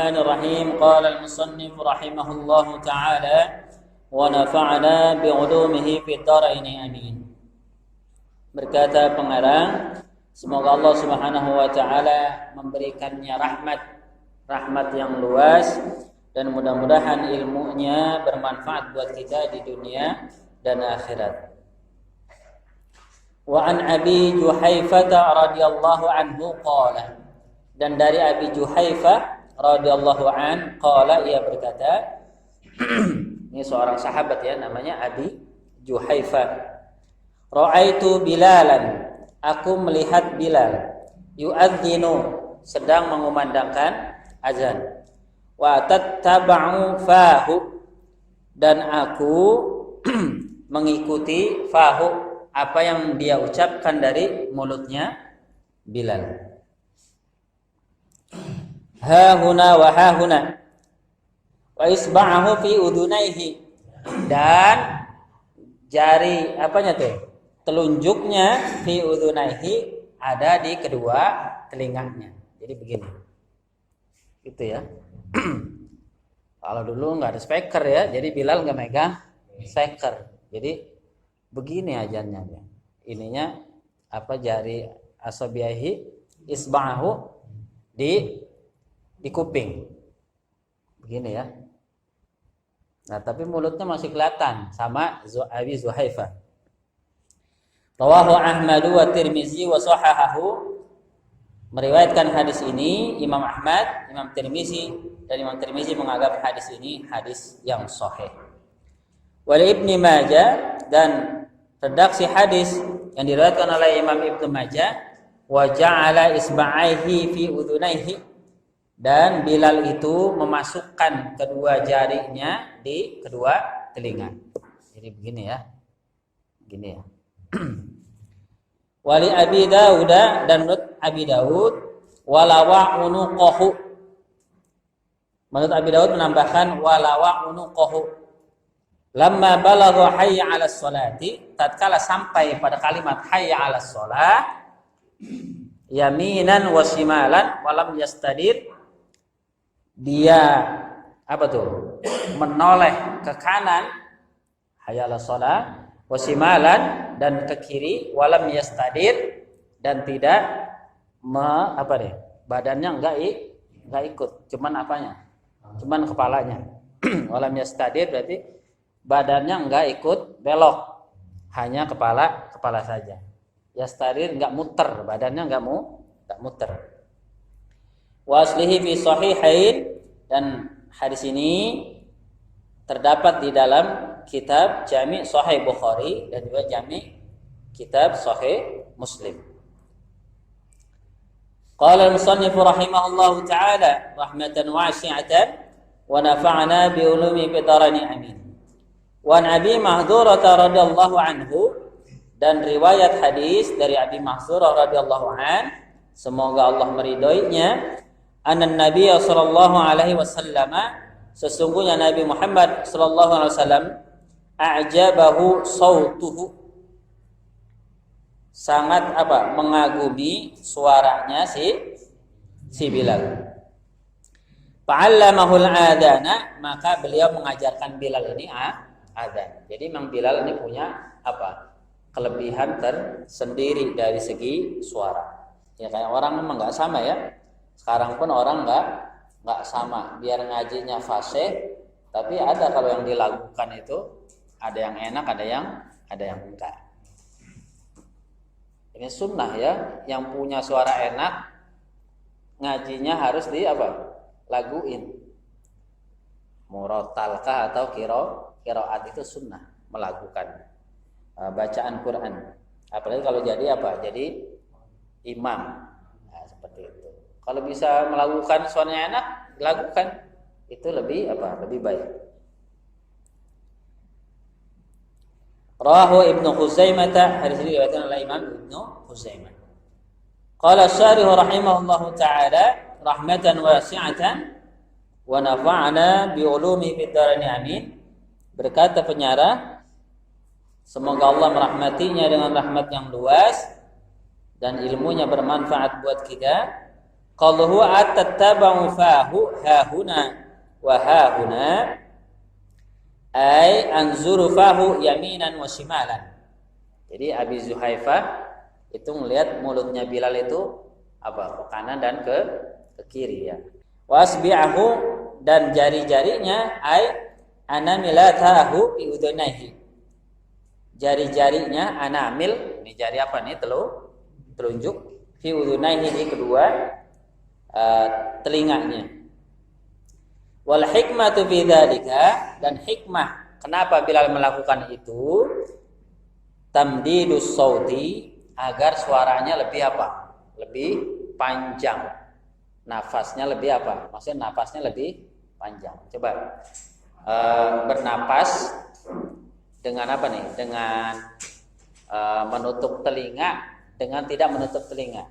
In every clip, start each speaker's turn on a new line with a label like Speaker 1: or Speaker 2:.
Speaker 1: Bismillahirrahmanirrahim. Qala al-musannif rahimahullahu ta'ala wa nafa'ana bi'ulumihi fid dharain amin. Berkata pengarang, semoga Allah Subhanahu wa taala memberikannya rahmat yang luas dan mudah-mudahan ilmunya bermanfaat buat kita di dunia dan akhirat. Wa an Abi Juhaifah radhiyallahu anhu qala, dan dari Abi Juhaifah radhiyallahu an qala, ia berkata, ini seorang sahabat ya, namanya Abi Juhaifah. Ra'aitu Bilalan, aku melihat Bilal, yu'adzinu, sedang mengumandangkan azan. Wa tattaba'u fahu, dan aku mengikuti fahu, apa yang dia ucapkan dari mulutnya Bilal. Ha huna wa ha huna wa isba'ahu fi udunaihi, dan jari apanya tuh, telunjuknya fi udunaihi, ada di kedua telinganya. Jadi begini gitu ya. Kalau dulu nggak ada speaker ya, jadi Bilal nggak megang speaker, jadi begini ajannya. Ininya apa, jari asabihi isba'ahu di kuping begini ya. Nah tapi mulutnya masih kelihatan sama Abi Zuhaifah. Rawahu Ahmad wa Tirmizi wa sahahahu, meriwayatkan hadis ini Imam Ahmad, Imam Tirmizi, dan Imam Tirmizi menganggap hadis ini hadis yang sahih. Wal Ibnu Majah, dan redaksi hadis yang diriwayatkan oleh Imam Ibnu Majah, wa ja'ala isba'aihi fi udunaihi, dan Bilal itu memasukkan kedua jarinya di kedua telinga. Jadi begini ya. Begini ya. Wali Abi Dawud, dan menurut Abi Dawud, walawa unuqahu. Menurut Abi Dawud menambahkan walawa unuqahu. Lamma balagha hayya 'alas sholati, tatkala sampai pada kalimat hayya 'alas sholah, yaminan wa shimalan walam yastadir, dia apa tuh, menoleh ke kanan, hayya 'alas sholah, wa shimalan, dan ke kiri, walam yastadir, dan tidak badannya enggak ikut, cuman apanya, cuman kepalanya. Walam yastadir berarti badannya enggak ikut belok, hanya kepala saja. Yastadir enggak muter, badannya enggak muter. Wa aslihi fi sahihain, dan hadis ini terdapat di dalam kitab Jami' Sahih Bukhari dan juga Jami' kitab Sahih Muslim. Qala al-musannif rahimahullahu ta'ala rahmatan wasi'atan wa nafa'ana bi ulumi fid dharain amin. Wa an Abi Mahdzurah radhiyallahu anhu, dan riwayat hadis dari Abi Mahdzurah radhiyallahu an, semoga Allah meridhoinya, anna Nabiy sallallahu alaihi wasallam, sesungguhnya Nabi Muhammad sallallahu alaihi wasallam, a'jabahu sautuhu, sangat mengagumi suaranya si Bilal. Fa'allamahul adana, maka beliau mengajarkan Bilal ini adzan. Jadi Imam Bilal ini punya kelebihan tersendiri dari segi suara. Ya kayak orang memang nggak sama ya. Sekarang pun orang nggak sama. Biar ngajinya fasih, tapi ada kalau yang dilakukan itu ada yang enak, ada yang enggak. Ini sunnah ya. Yang punya suara enak, ngajinya harus laguin. Murattalkah atau qiraat itu sunnah, melakukan bacaan Quran. Apalagi kalau jadi imam. Nah, seperti itu. Kalau bisa melakukan suaranya enak, lakukan. Itu lebih baik. Rawahu Ibnu Khuzaimah, hadis ini diriwayatkan oleh Imam Ibnu Khuzaimah. Qala syarih rahimahullahu ta'ala rahmatan wasi'atan wa nafa'ana bi ulumi fid dharain amin. Berkata penyarah, semoga Allah merahmatinya dengan rahmat yang luas dan ilmunya bermanfaat buat kita. Qaluhu atattaba'u fahu hahuna wa hahuna ay anzuru fahu yaminan wa shimalan. Jadi Abi Zuhaifah itu melihat mulutnya Bilal itu apa? Ke kanan dan ke kiri ya. Wasbi'ahu dan jari-jarinya ay anamilatahu fi udunaihi. Jari-jarinya anamil, ini jari apa nih? Telunjuk fi udunaihi di kedua telinganya. Wal hikmatu fi dzalika, dan hikmah kenapa Bilal melakukan itu, tamdidus sauti, agar suaranya lebih apa? Lebih panjang. Nafasnya lebih apa? Maksudnya nafasnya lebih panjang. Coba bernapas dengan apa nih? Dengan menutup telinga dengan tidak menutup telinga.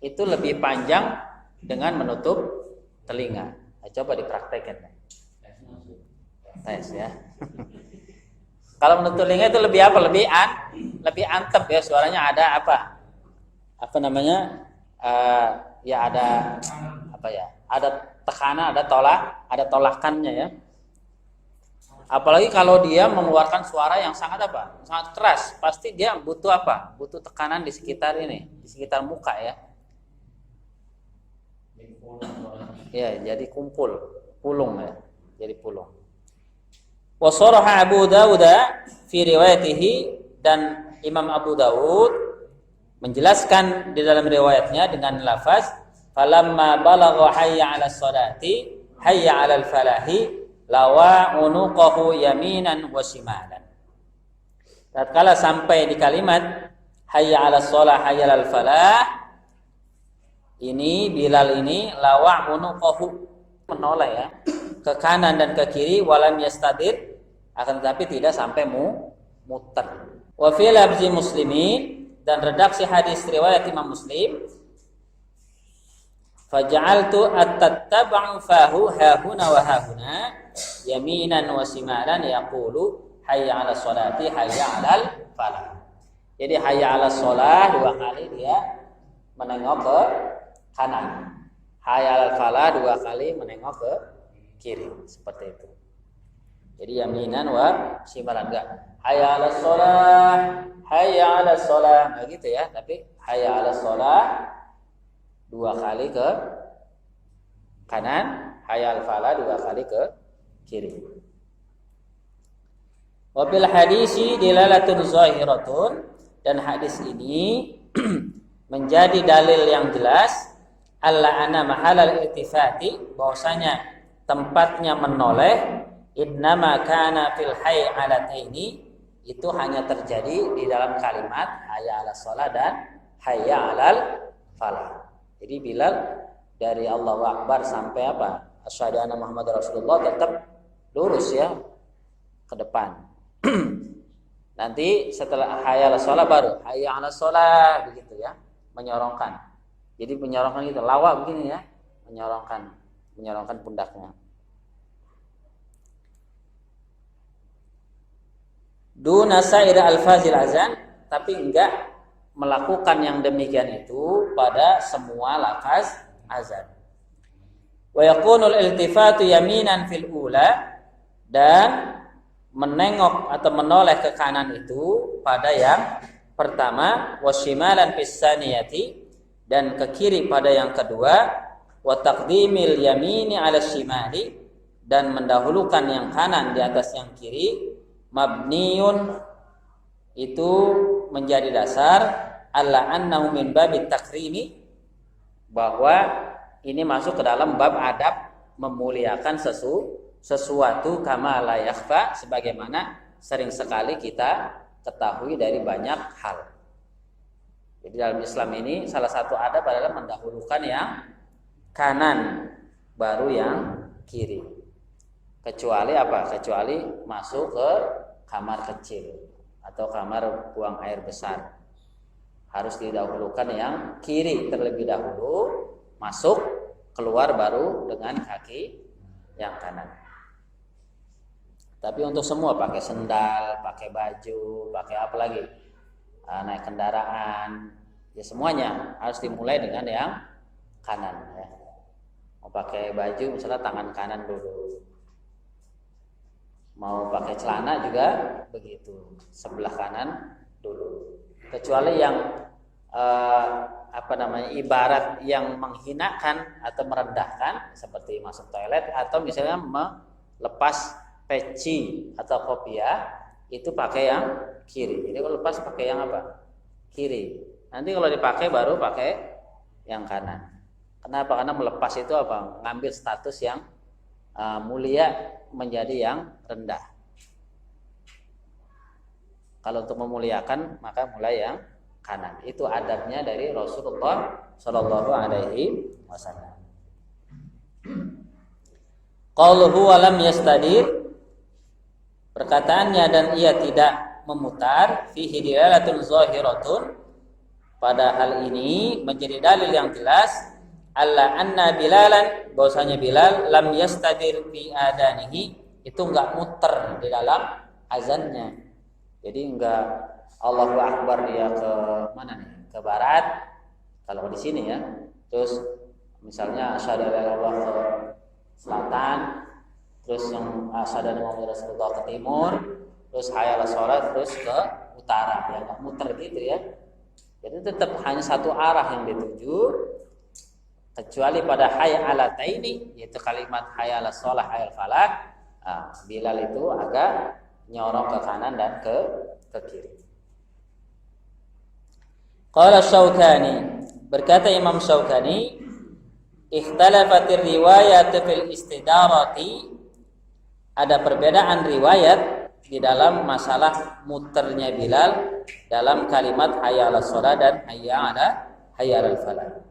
Speaker 1: Itu lebih panjang dengan menutup telinga. Nah, coba dipraktekkan. Tes ya. Kalau menutup telinga itu lebih apa? Lebih antep ya, suaranya ada apa? Apa namanya? Ya ada apa ya? Ada tekanan, ada tolakannya ya. Apalagi kalau dia mengeluarkan suara yang sangat apa? Sangat keras, pasti dia butuh apa? Butuh tekanan di sekitar ini, di sekitar muka ya. Ya, jadi pulung ya. Jadi pulung. Wa sharaha Abu Dawud fi riwayatihi, dan Imam Abu Dawud menjelaskan di dalam riwayatnya dengan lafaz falamma balagha hayya 'alas salati hayya 'alal falahi lawa unuqahu yaminan wa shimalan. Tatkala sampai di kalimat hayya 'alas shalah hayya 'alal falah, ini Bilal ini lawa unuqahu, menoleh ya ke kanan dan ke kiri, walam yastadir, akan tetapi tidak sampai muter. Wa fi lafzi Muslimin, dan redaksi hadis riwayat Imam Muslim, faja'altu attattaba'u fahu hahuna wa hahuna yaminan wa shimalan yaqulu hayya 'alas sholati hayya 'alal falah. Jadi hayya 'alas sholah dua kali dia menengok ke kanan, hayya 'alal falah dua kali menengok ke kiri, seperti itu. Jadi yaminan wa shimalan, enggak hayya 'alas sholah hayya 'alas sholah, enggak gitu ya, tapi hayya 'alas sholah dua kali ke kanan, hayya 'alal falah dua kali ke kiri. Wa bil hadisi dilalatun zahiratun, dan hadis ini menjadi dalil yang jelas alla anna mahalal iltifati, bahwasanya tempatnya menoleh innama kana fil hay'alataini, itu hanya terjadi di dalam kalimat hayya 'alas shalah dan hayya 'alal falah. Jadi Bilal dari Allahu Akbar sampai apa? Asyhadu anna Muhammadar Rasulullah tetap lurus ya ke depan. Nanti setelah hayya 'alas shalah baru hayya 'alas shalah, begitu ya, menyorongkan. Jadi menyorongkan gitu, lawak begini ya, menyorongkan pundaknya. Duna sa'ir alfazil azan, tapi enggak melakukan yang demikian itu pada semua lafaz azan. Wa yakunul iltifatu yaminan fil ula, dan menengok atau menoleh ke kanan itu pada yang pertama, wasyimalan fis saniyati, dan ke kiri pada yang kedua, wa taqdimil yamini 'ala shimali, dan mendahulukan yang kanan di atas yang kiri, mabniun, itu menjadi dasar alla annahu min babit takrimi, bahwa ini masuk ke dalam bab adab memuliakan sesuatu, kama la yakhfa, sebagaimana sering sekali kita ketahui dari banyak hal. Jadi dalam Islam ini salah satu adab adalah mendahulukan yang kanan baru yang kiri. Kecuali apa? Kecuali masuk ke kamar kecil atau kamar buang air besar. Harus didahulukan yang kiri terlebih dahulu, masuk, keluar baru dengan kaki yang kanan. Tapi untuk semua, pakai sendal, pakai baju, pakai apa lagi, naik kendaraan, ya semuanya harus dimulai dengan yang kanan ya. Mau pakai baju misalnya tangan kanan dulu. Mau pakai celana juga begitu, sebelah kanan dulu. Kecuali yang ibarat yang menghinakan atau merendahkan seperti masuk toilet atau misalnya melepas peci atau kopiah, itu pakai yang kiri. Jadi kalau lepas pakai yang apa? Kiri. Nanti kalau dipakai baru pakai yang kanan. Kenapa? Karena melepas itu apa? Mengambil status yang mulia menjadi yang rendah. Kalau untuk memuliakan maka mulai yang kanan. Itu adabnya dari Rasulullah Shallallahu Alaihi Wasallam. Qauluhu wa lam yastadir, perkataannya dan ia tidak memutar, fihi dilalatun zahiratun, pada hal ini menjadi dalil yang jelas, alla anna Bilalan, bahwasanya Bilal lam yastadir fi adanihi, itu enggak muter di dalam azannya. Jadi enggak Allahu Akbar dia ke mana nih? Ke barat kalau di sini ya. Terus misalnya asyhadu an la ilaha illallah ke selatan, terus yang asyhadu anna Muhammadar Rasulullah ke timur, terus hayya 'alas shalah terus ke utara. Ya enggak muter gitu ya. Jadi tetap hanya satu arah yang dituju, kecuali pada hayya 'alataini, yaitu kalimat hayya 'alas shalah hayya 'alal falah. Bilal itu agak nyorong ke kanan dan ke kiri. Qala Syaukani, berkata Imam Syaukani, ikhtalafatir riwayat fil istidarati, ada perbedaan riwayat di dalam masalah muternya Bilal dalam kalimat hayya 'alas shalah dan hayya 'alal falah.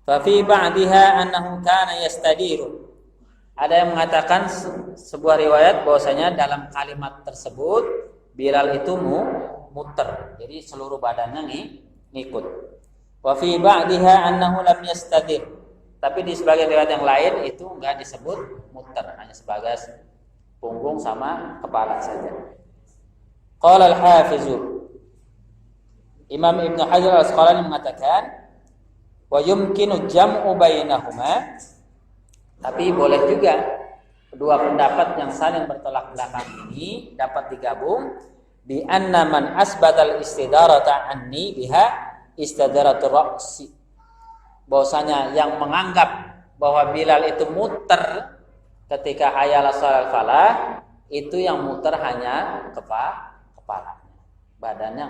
Speaker 1: Fa fi ba'diha annahu kana yastadiru. Ada yang mengatakan sebuah riwayat bahwasanya dalam kalimat tersebut Bilal itu muter. Jadi seluruh badannya ngikut. Wa fi ba'diha annahu lam yastadir. Tapi di sebagian riwayat yang lain itu enggak disebut muter, hanya sebagai punggung sama kepala saja. Qala al-Hafizu, Imam Ibnu Hajar Al-Asqalani mengatakan, wa yumkinu jam'u bainahuma, tapi boleh juga kedua pendapat yang saling bertolak belakang ini dapat digabung, bi anna man asbatal istidarata anni biha istidaratur ra'si, bahwasanya yang menganggap bahwa Bilal itu muter ketika hayya 'alas falah, itu yang muter hanya kepalanya, badannya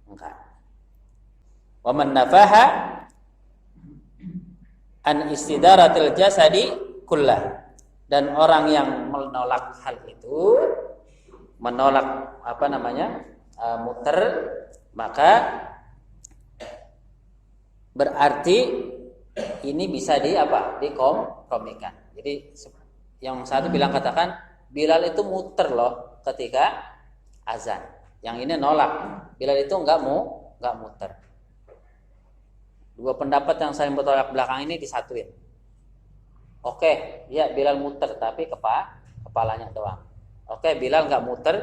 Speaker 1: enggak. Wa man nafaha an istidaratil jasadi kullah, dan orang yang menolak hal itu, menolak muter, maka berarti ini bisa dikompromikan. Jadi yang satu bilang katakan Bilal itu muter loh ketika azan, yang ini nolak Bilal itu enggak muter. Dua pendapat yang saling bertolak belakang ini disatuin. Oke, ya Bilal muter tapi kepalanya doang. Oke, Bilal nggak muter,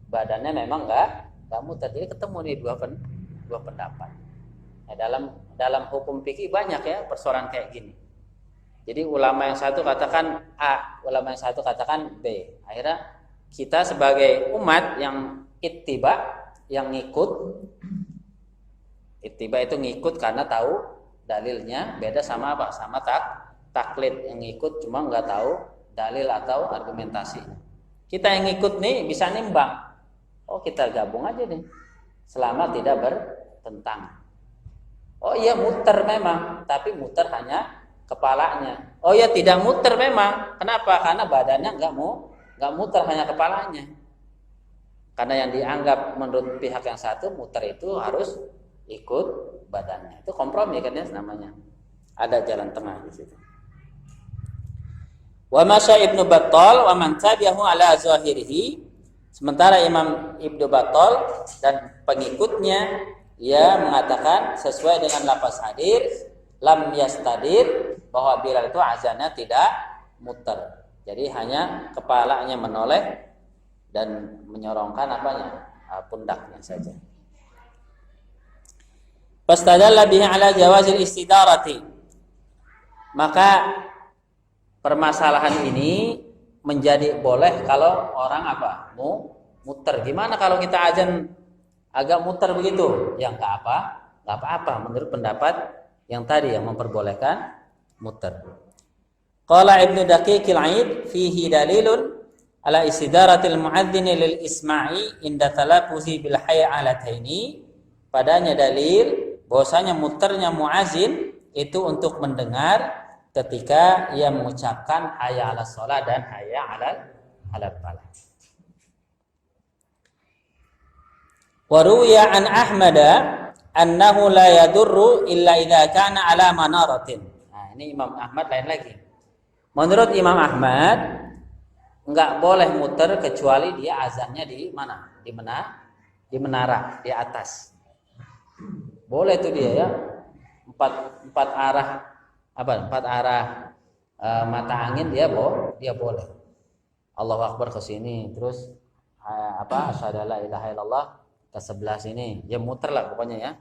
Speaker 1: badannya memang nggak muter. Jadi ketemu nih dua pendapat. Ya, dalam hukum fikih banyak ya persoalan kayak gini. Jadi ulama yang satu katakan A, ulama yang satu katakan B. Akhirnya kita sebagai umat yang ittiba, yang ngikut, ittiba itu ngikut karena tahu dalilnya, beda sama apa? Sama taklid, yang ngikut cuma nggak tahu dalil atau argumentasi. Kita yang ngikut nih bisa nimbang. Oh, kita gabung aja nih, selama tidak bertentangan. Oh iya muter memang, tapi muter hanya kepalanya. Oh iya tidak muter memang. Kenapa? Karena badannya nggak muter, hanya kepalanya. Karena yang dianggap menurut pihak yang satu muter itu harus ikut badannya. Itu kompromi kan ya namanya. Ada jalan tengah di situ. Wa masya Ibnu Battal wa man tabi'ahu ala zahirihi. Sementara Imam Ibnu Battal dan pengikutnya ia mengatakan sesuai dengan lafaz hadis lam yastadir, bahwa Bilal itu azannya tidak muter. Jadi hanya kepalanya menoleh dan menyorongkan pundaknya saja. Fastadalla bihi ala jawazil istidarati. Maka permasalahan ini menjadi boleh kalau orang apa? Muter. Gimana kalau kita azan agak muter begitu? Ya enggak apa-apa menurut pendapat yang tadi yang memperbolehkan muter. Qala Ibnu Daqiqil 'Aid fihi dalilun ala istidaratil muadzini lil isma'i inda talaffuzi bil hay'alataini. Padanya dalil bahwasanya muternya muazin itu untuk mendengar ketika ia mengucapkan hayya 'alas shalah dan hayya 'alal falah. Wa ruwiya an Ahmada annahu la yadurru illa idza kana ala manaratin. Nah, ini Imam Ahmad lain lagi. Menurut Imam Ahmad enggak boleh muter kecuali dia azannya di mana? Di menara, di atas. Boleh itu dia ya. Empat arah mata angin dia boleh. Allahu Akbar ke sini, terus asyhadu alla ilaha illallah ke sebelah sini. Ya muter lah pokoknya ya.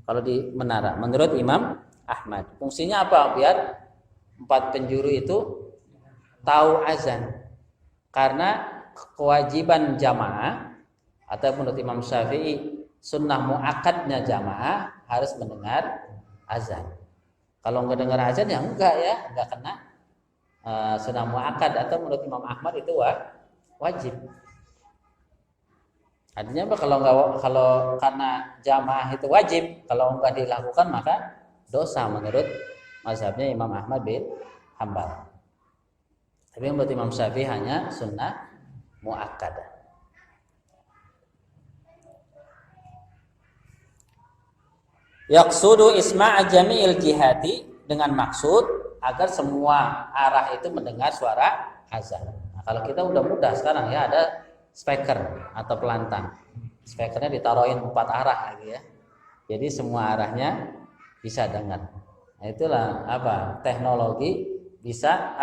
Speaker 1: Kalau di menara menurut Imam Ahmad. Fungsinya apa? Biar 4 penjuru itu tahu azan. Karena kewajiban jamaah atau menurut Imam Syafi'i sunnah muakkadnya jamaah harus mendengar azan. Kalau nggak dengar azan ya enggak kena sunnah muakkad atau menurut Imam Ahmad itu wajib. Artinya apa? Kalau karena jamaah itu wajib, kalau enggak dilakukan maka dosa menurut mazhabnya Imam Ahmad bin Hanbal. Tapi menurut Imam Syafi'i hanya sunnah muakkadah. Yaqsudu isma'a jami'il jihati dengan maksud agar semua arah itu mendengar suara azan. Nah, kalau kita udah mudah sekarang ya ada speaker atau pelantang. Speakernya ditaruhin 4 arah lagi ya. Jadi semua arahnya bisa dengar. Nah, itulah teknologi bisa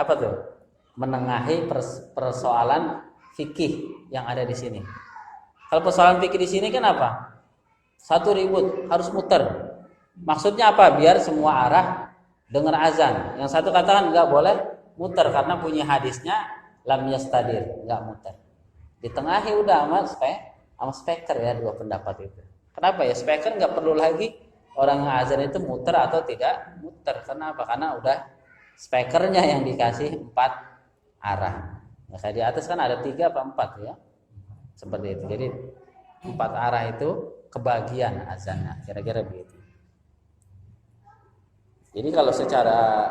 Speaker 1: menengahi persoalan fikih yang ada di sini. Kalau persoalan fikih di sini kan apa? Satu ribut harus muter. Maksudnya apa? Biar semua arah dengar azan. Yang satu katakan enggak boleh muter karena punya hadisnya lam yastadir, enggak muter. Ditengahi udah sama speaker ya, dua pendapat itu. Kenapa ya? Speaker enggak perlu lagi orang yang azan itu muter atau tidak muter. Kenapa? Karena udah speakernya yang dikasih 4 arah. Nah, kayak di atas kan ada 3 apa 4 ya. Seperti itu. Jadi 4 arah itu kebagian azannya, kira-kira begitu. Jadi kalau secara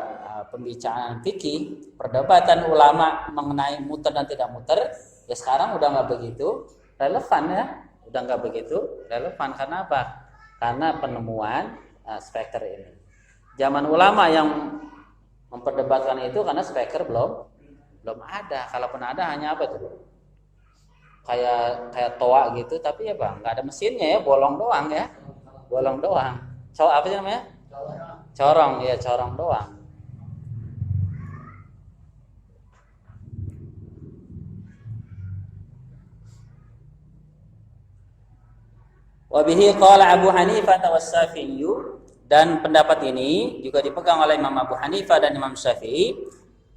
Speaker 1: pembicaraan fikih, perdebatan ulama mengenai muter dan tidak muter, ya sekarang udah nggak begitu relevan ya, udah nggak begitu relevan. Karena apa? Karena penemuan speaker ini. Zaman ulama yang memperdebatkan itu karena speaker belum ada. Kalaupun ada hanya apa tuh? Kayak toa gitu, tapi ya bang, nggak ada mesinnya ya, bolong doang ya, bolong doang. Apa sih namanya? Corong ya, corong doang. Wabihi qala Abu Hanifah was-Syafi'i, dan pendapat ini juga dipegang oleh Imam Abu Hanifah dan Imam Syafi'i.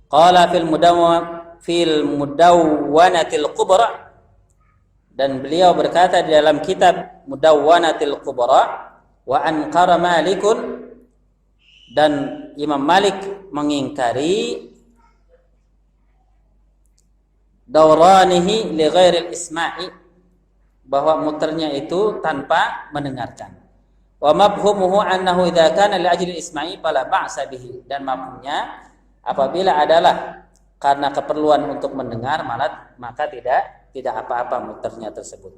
Speaker 1: Qala fil mudawwanatil kubra, dan beliau berkata di dalam kitab Mudawwanatil Kubra, wa ankara Malikun, dan Imam Malik mengingkari dauranihi li ghairil isma'i, bahwa muternya itu tanpa mendengarkan. Wa mafhumuhu annahu idza kana li ajli isma'i fala ba'sa bihi, dan mafhumnya apabila adalah karena keperluan untuk mendengar maka tidak apa-apa muternya tersebut.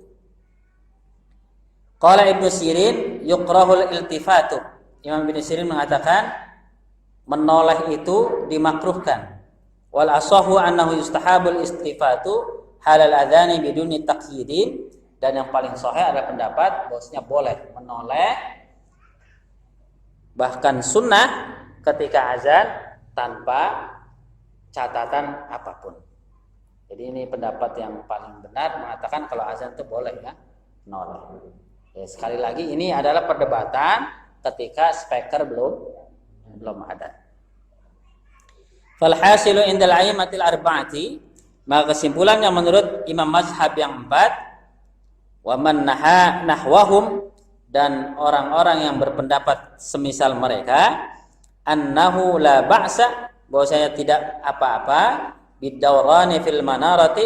Speaker 1: Qala Ibnu Sirin yukrahul iltifatu. Imam Ibnu Sirin mengatakan menoleh itu dimakruhkan. Wal asahu annahu yustahabul istifatu halal adzani biduni taqyidin, dan yang paling sahih adalah pendapat bahwasanya boleh menoleh bahkan sunnah ketika azan tanpa catatan apapun. Jadi ini pendapat yang paling benar mengatakan kalau azan itu boleh ya menoleh. Ya, sekali lagi ini adalah perdebatan ketika speaker belum ada. Falhasilu indal a'immatil arba'ati, maka kesimpulannya menurut imam mazhab yang 4, wa man nahwahum, dan orang-orang yang berpendapat semisal mereka, annahu la ba'sa, bahwasanya tidak apa-apa, bidawrani fil manarati,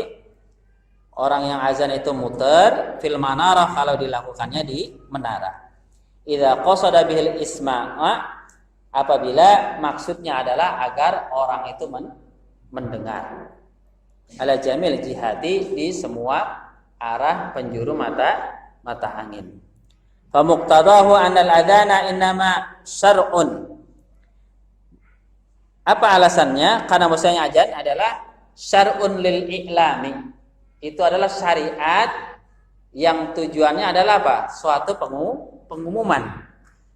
Speaker 1: orang yang azan itu muter fil manarah, kalau dilakukannya di menara. Idza qasada bihil isma'a, apabila maksudnya adalah agar orang itu mendengar. Ala jamil jihati, di semua arah penjuru mata angin. Fa muqtadahu anal adana innama syar'un. Apa alasannya? Karena maksudnya azan adalah syar'un lil i'lami. Itu adalah syariat yang tujuannya adalah apa? Suatu pengumuman.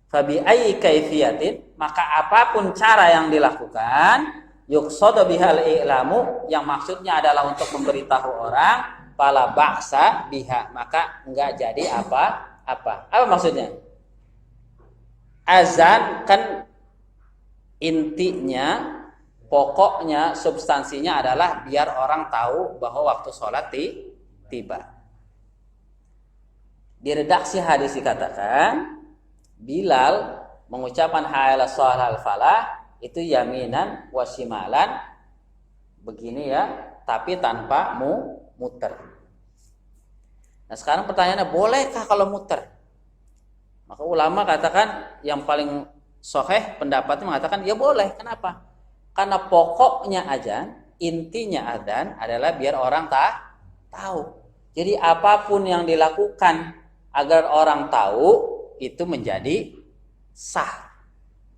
Speaker 1: Fabi ayyi kaifiyatin, maka apapun cara yang dilakukan, yuqsadu bihal i'lamu, yang maksudnya adalah untuk memberitahu orang, fala ba'sa biha, maka enggak jadi apa-apa. Apa maksudnya? Azan kan intinya, pokoknya, substansinya adalah biar orang tahu bahwa waktu sholat tiba. Di redaksi hadis dikatakan, Bilal mengucapkan hayya 'alal falah itu yaminan wasimalan, begini ya, tapi tanpa muter. Nah sekarang pertanyaannya, bolehkah kalau muter? Maka ulama katakan, yang paling sahih pendapatnya mengatakan ya boleh. Kenapa? Karena pokoknya azan, intinya azan adalah biar orang tahu. Jadi apapun yang dilakukan agar orang tahu itu menjadi sah.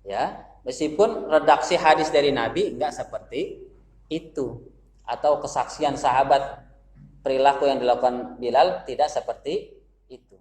Speaker 1: Ya, meskipun redaksi hadis dari Nabi enggak seperti itu, atau kesaksian sahabat perilaku yang dilakukan Bilal tidak seperti itu.